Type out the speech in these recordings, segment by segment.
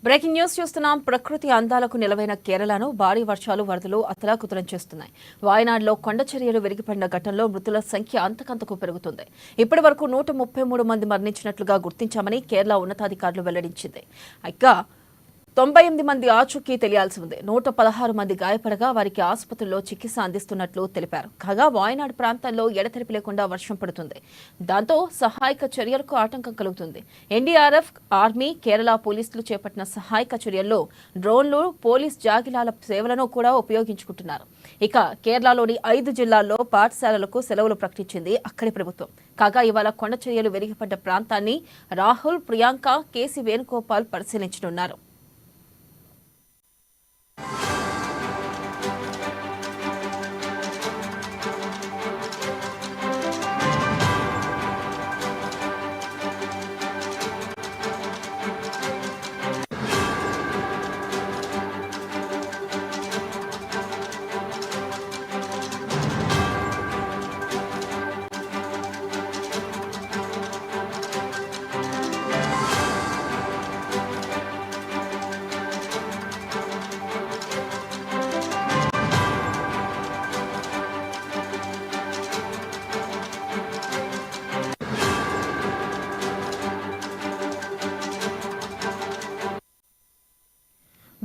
Breaking news చూస్తున్నాం. ప్రకృతి అందాలకు నిలవైన కేరళను భారీ వర్షాలు వరదలు అతలాకుతలం చేస్తున్నాయి. వాయనాడులో కొండ చర్యలు విరిగిపడిన ఘటనలో మృతుల సంఖ్య అంతకంతకు పెరుగుతుంది. ఇప్పటి వరకు 133 మంది మరణించినట్లుగా గుర్తించామని కేరళ ఉన్నతాధికారులు వెల్లడించింది. ఇక 98 మంది ఆచూకీ తెలియాల్సి ఉంది. 116 మంది గాయపడగా వారికి ఆసుపత్రుల్లో చికిత్స అందిస్తున్నట్లు తెలిపారు. కాగా వాయనాడు ప్రాంతాల్లో ఎడతెరిపి లేకుండా వర్షం పడుతుంది. దాంతో సహాయక చర్యలకు ఆటంకం కలుగుతుంది. ఎన్డీఆర్ఎఫ్, ఆర్మీ, కేరళ పోలీసులు చేపట్టిన సహాయక చర్యల్లో డ్రోన్లు, పోలీస్ జాగిలాల సేవలను కూడా ఉపయోగించుకుంటున్నారు. ఇక కేరళలోని 5 జిల్లాల్లో పాఠశాలలకు సెలవులు ప్రకటించింది అక్కడి ప్రభుత్వం. కాగా ఇవాళ కొండ చర్యలు విరిగిపడ్డ ప్రాంతాన్ని రాహుల్, ప్రియాంక, కేసీ వేణుగోపాల్ పరిశీలించనున్నారు.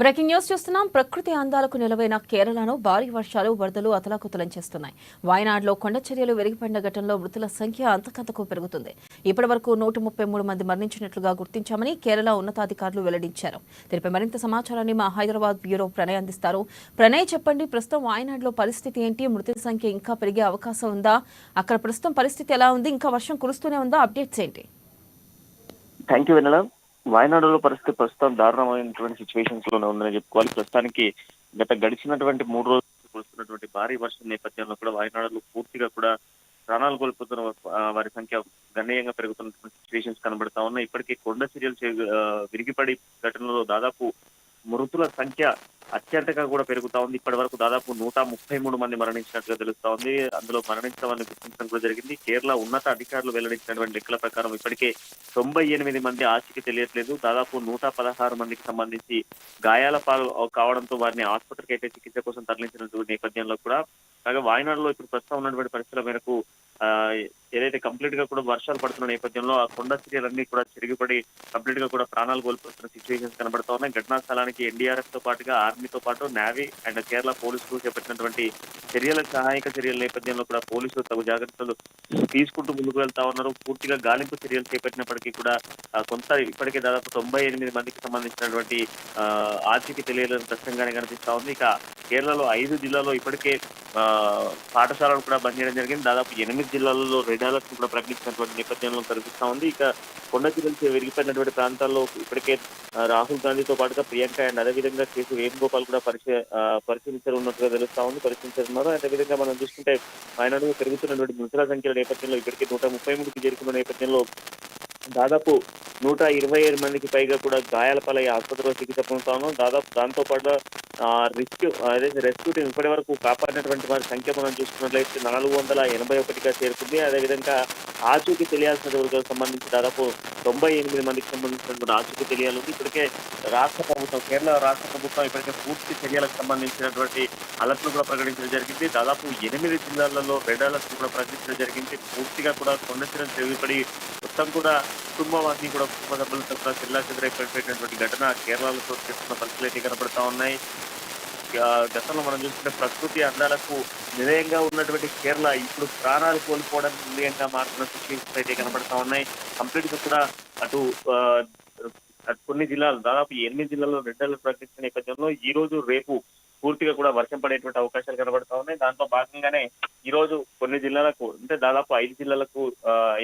బ్రేకింగ్ న్యూస్ చూస్తున్నాం. ప్రకృతి అందాలకు నిలవైన కేరళను భారీ వర్షాలు, వరదలు అతలాకుతలం చేస్తున్నాయి. వాయనాడులో కొండ చర్యలు విరిగిపడిన ఘటనలో మృతుల సంఖ్య అంతకంతకు పెరుగుతుంది. ఇప్పటి వరకు 133 మంది మరణించినట్లుగా గుర్తించామని కేరళ ఉన్నతాధికారులు వెల్లడించారు. దీనిపై మరింత సమాచారాన్ని మా హైదరాబాద్ బ్యూరో ప్రణయ్ అందిస్తారు. ప్రణయ్, చెప్పండి, ప్రస్తుతం వాయనాడులో పరిస్థితి ఏంటి? మృతుల సంఖ్య ఇంకా పెరిగే అవకాశం ఉందా? అక్కడ ప్రస్తుతం పరిస్థితి ఎలా ఉంది? ఇంకా వర్షం కురుస్తూనే ఉందా? అప్డేట్స్ ఏంటి? థ్యాంక్ యూ వెన్నెల. వాయనాడులో పరిస్థితి ప్రస్తుతం దారుణమైనటువంటి సిచ్యువేషన్స్ లోనే ఉందని చెప్పుకోవాలి. ప్రస్తుతానికి గడిచినటువంటి 3 రోజులు కురుస్తున్నటువంటి భారీ వర్షం నేపథ్యంలో కూడా వాయనాడులో పూర్తిగా కూడా ప్రాణాలు కోల్పోతున్న వారి సంఖ్య గణనీయంగా పెరుగుతున్నటువంటి సిచ్యువేషన్స్ కనబడతా ఉన్నాయి. ఇప్పటికీ కొండ చర్యలు విరిగిపడి ఘటనలో దాదాపు మృతుల సంఖ్య అత్యంతగా కూడా పెరుగుతా ఉంది. ఇప్పటి వరకు దాదాపు 133 మంది మరణించినట్లుగా తెలుస్తా ఉంది. అందులో మరణించిన వారిని గుర్తించడం కూడా జరిగింది. కేరళ ఉన్నత అధికారులు వెల్లడించినటువంటి లెక్కల ప్రకారం ఇప్పటికే 98 మంది ఆచూకీ తెలియట్లేదు. దాదాపు 116 మందికి సంబంధించి గాయాల పాలు కావడంతో వారిని ఆసుపత్రికి అయితే చికిత్స కోసం తరలించినటువంటి నేపథ్యంలో కూడా కాగా వాయనాడులో ఇప్పుడు ప్రస్తుతం ఉన్నటువంటి పరిస్థితుల మేరకు ఏదైతే కంప్లీట్ గా కూడా వర్షాలు పడుతున్న నేపథ్యంలో ఆ కొండ చర్యలన్నీ కూడా చిరిగిపడి కంప్లీట్ గా కూడా ప్రాణాలు కోల్పోతున్న సిచ్యువేషన్స్ కనబడతా ఉన్నాయి. ఘటనా స్థలానికి ఎన్డీఆర్ఎఫ్ తో పాటుగా ఆర్మీతో పాటు నేవీ అండ్ కేరళ పోలీసులు చేపట్టినటువంటి సహాయక చర్యల నేపథ్యంలో కూడా పోలీసులు తగు జాగ్రత్తలు తీసుకుంటూ ముందుకు వెళ్తా ఉన్నారు. పూర్తిగా గాలింపు చర్యలు చేపట్టినప్పటికీ కూడా కొంత ఇప్పటికే దాదాపు 98 మందికి సంబంధించినటువంటి ఆచూకీ తెలియలేని కష్టంగానే కనిపిస్తా ఉంది. ఇక కేరళలో 5 జిల్లాల్లో ఇప్పటికే పాఠశాలలు కూడా బంద్ చేయడం జరిగింది. దాదాపు 8 జిల్లాలలో రెడ్ అలర్ట్ కూడా ప్రకటించినటువంటి నేపథ్యంలో కనిపిస్తా ఉంది. ఇక కొండ చర్యలు విరిగిపోయినటువంటి ప్రాంతాల్లో ఇప్పటికే రాహుల్ గాంధీతో పాటుగా ప్రియాంక అండ్ అదేవిధంగా కేసీ వేణుగోపాల్ కూడా పరిశీలించనున్నట్టుగా తెలుస్తా ఉంది, పరిశీలించనున్నారు. అదేవిధంగా మనం చూసుకుంటే ఆయన పెరుగుతున్నటువంటి మృతుల సంఖ్యల నేపథ్యంలో ఇప్పటికే 133కి చేరుకున్న నేపథ్యంలో దాదాపు 127 మందికి పైగా కూడా గాయాల పాలై ఆసుపత్రిలో చికిత్స పొందుతాను. దాదాపు దాంతో పాటు రెస్క్యూ టీం ఇప్పటి వరకు కాపాడినటువంటి వారి సంఖ్య మనం చూసుకున్నట్లయితే 481గా చేరుకుంది. అదేవిధంగా ఆచూకీ తెలియాల్సిన వర్గాలకు సంబంధించి దాదాపు 98 మందికి సంబంధించినటువంటి ఆచూకీ తెలియాలి. ఇప్పటికే రాష్ట్ర ప్రభుత్వం, కేరళ రాష్ట్ర ప్రభుత్వం ఇప్పటికే పూర్తి చర్యలకు సంబంధించినటువంటి అలర్ట్ను కూడా ప్రకటించడం జరిగింది. దాదాపు 8 జిల్లాలలో రెడ్ అలర్ట్ కూడా ప్రకటించడం జరిగింది. పూర్తిగా కూడా కొండ చర్యలు తెగిపడి మొత్తం కూడా కుటుంబాన్ని కూడా కుటుంబ సభ్యులతో కూడా చెల్లాచెదరైపోయినటువంటి ఘటన కేరళలో చోటు చేసుకున్న పరిస్థితులు అయితే కనబడతా ఉన్నాయి. గతంలో మనం చూసుకుంటే ప్రకృతి అందాలకు నిలయంగా ఉన్నటువంటి కేరళ ఇప్పుడు ప్రాణాలు కోల్పోవడానికి నిలయంగా మారుతున్న సిచ్యువేషన్స్ అయితే కనబడతా ఉన్నాయి. కంప్లీట్ గా కూడా అటు కొన్ని జిల్లాలు దాదాపు 8 జిల్లాల్లో రెడ్ అలర్ట్ ప్రకటించిన నేపథ్యంలో ఈ రోజు రేపు పూర్తిగా కూడా వర్షం పడేటువంటి అవకాశాలు కనబడతా ఉన్నాయి. దాంతో భాగంగానే ఈ రోజు కొన్ని జిల్లాలకు అంటే దాదాపు 5 జిల్లాలకు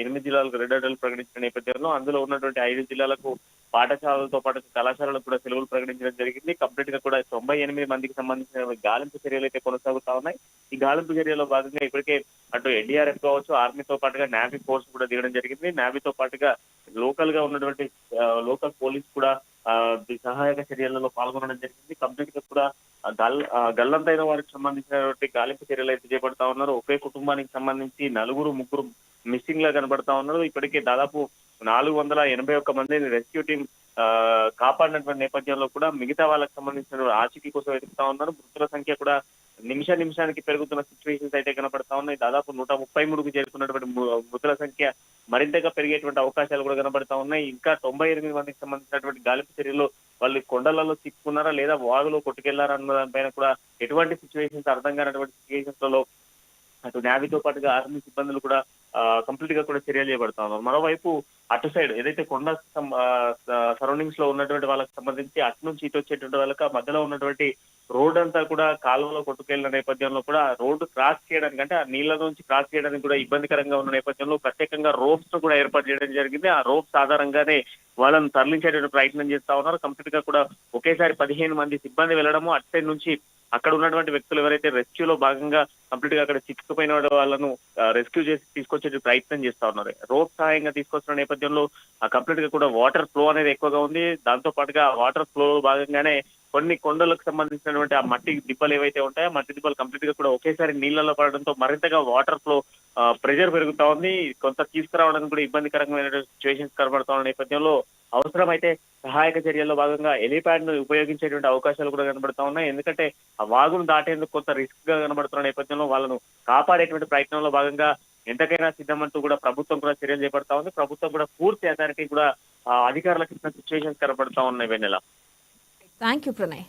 8 జిల్లాలకు రెడ్ అలర్ట్ ప్రకటించిన నేపథ్యంలో అందులో ఉన్నటువంటి 5 జిల్లాలకు పాఠశాలలతో పాటు కళాశాలలకు కూడా సెలవులు ప్రకటించడం జరిగింది. కంప్లీట్ గా కూడా 98 మందికి సంబంధించిన గాలింపు చర్యలు అయితే కొనసాగుతా ఉన్నాయి. ఈ గాలింపు చర్యలో భాగంగా ఇప్పటికే అటు ఎన్డీఆర్ఎఫ్ కావచ్చు, ఆర్మీతో పాటుగా నేవీ ఫోర్స్ కూడా దిగడం జరిగింది. నేవీతో పాటుగా లోకల్ గా ఉన్నటువంటి లోకల్ పోలీస్ కూడా సహాయక చర్యలలో పాల్గొనడం జరిగింది. కంప్లీట్ గా కూడా గల్లంతైన వారికి సంబంధించినటువంటి గాలింపు చర్యలు అయితే చేపడతా ఉన్నారు. ఒకే కుటుంబానికి సంబంధించి 4 3 మిస్సింగ్ లా కనబడతా ఉన్నారు. ఇప్పటికే దాదాపు 481 మందిని రెస్క్యూ టీం కాపాడినటువంటి నేపథ్యంలో కూడా మిగతా వాళ్ళకి సంబంధించిన ఆచూకీ కోసం వెతుకుతా ఉన్నారు. మృతుల సంఖ్య కూడా నిమిషానికి పెరుగుతున్న సిచ్యువేషన్స్ అయితే కనపడతా ఉన్నాయి. దాదాపు 133కు చేరుకున్నటువంటి మృతుల సంఖ్య మరింతగా పెరిగేటువంటి అవకాశాలు కూడా కనబడతా ఉన్నాయి. ఇంకా 98 మందికి సంబంధించినటువంటి గాలింపు చర్యలు వాళ్ళు కొండలలో చిక్కుకున్నారా లేదా వాగులో కొట్టుకెళ్లారా అన్న దానిపైన కూడా ఎటువంటి సిచ్యువేషన్స్ అర్థం కానటువంటి సిచ్యువేషన్స్ లో అటు నేవీతో పాటుగా ఆర్మీ సిబ్బందులు కూడా కంప్లీట్ గా కూడా చర్యలు చేపడతా ఉన్నారు. మరోవైపు అటు సైడ్ ఏదైతే కొండ సరౌండింగ్స్ లో ఉన్నటువంటి వాళ్ళకి సంబంధించి అటు నుంచి ఇటు వచ్చేటువంటి వాళ్ళకి ఆ మధ్యలో ఉన్నటువంటి రోడ్ అంతా కూడా కాలువలో కొట్టుకెళ్లిన నేపథ్యంలో కూడా రోడ్డు క్రాస్ చేయడానికి అంటే ఆ నీళ్ల నుంచి క్రాస్ చేయడానికి కూడా ఇబ్బందికరంగా ఉన్న నేపథ్యంలో ప్రత్యేకంగా రోప్స్ ను కూడా ఏర్పాటు చేయడం జరిగింది. ఆ రోప్స్ ఆధారంగానే వాళ్ళని తరలించేటువంటి ప్రయత్నం చేస్తా ఉన్నారు. కంప్లీట్ గా కూడా ఒకేసారి 15 మంది సిబ్బంది వెళ్ళడము అటు సైడ్ నుంచి అక్కడ ఉన్నటువంటి వ్యక్తులు ఎవరైతే రెస్క్యూలో భాగంగా కంప్లీట్ గా అక్కడ చిక్కుకుపోయిన వాళ్ళను రెస్క్యూ చేసి తీసుకొచ్చే ప్రయత్నం చేస్తా ఉన్నారు. రోప్ సహాయంగా తీసుకొచ్చిన నేపథ్యంలో కంప్లీట్ గా కూడా వాటర్ ఫ్లో అనేది ఎక్కువగా ఉంది. దాంతో పాటుగా వాటర్ ఫ్లో భాగంగానే కొన్ని కొండలకు సంబంధించినటువంటి ఆ మట్టి దిబ్బలు ఏవైతే ఉంటాయో మట్టి దిబ్బలు కంప్లీట్ గా కూడా ఒకేసారి నీళ్లలో పడడంతో మరింతగా వాటర్ ఫ్లో ప్రెషర్ పెరుగుతా ఉంది. కొంత తీసుకురావడానికి కూడా ఇబ్బందికరమైన సిచ్యువేషన్స్ కనబడతా ఉన్న నేపథ్యంలో అవసరమైతే సహాయక చర్యల్లో భాగంగా ఎలిప్యాడ్ ను ఉపయోగించేటువంటి అవకాశాలు కూడా కనబడతా ఉన్నాయి. ఎందుకంటే ఆ వాగును దాటేందుకు కొంత రిస్క్ గా కనబడుతున్న నేపథ్యంలో వాళ్ళను కాపాడేటువంటి ప్రయత్నంలో భాగంగా ఎంతకైనా సిద్ధమంటూ కూడా ప్రభుత్వం కూడా చర్యలు చేపడతా ఉంది. ప్రభుత్వం కూడా పూర్తి అథారిటీ కూడా అధికారులకు ఇచ్చిన సిచ్యువేషన్స్ కనబడతా ఉన్నాయి. వెన్నెల. Thank you Pranay.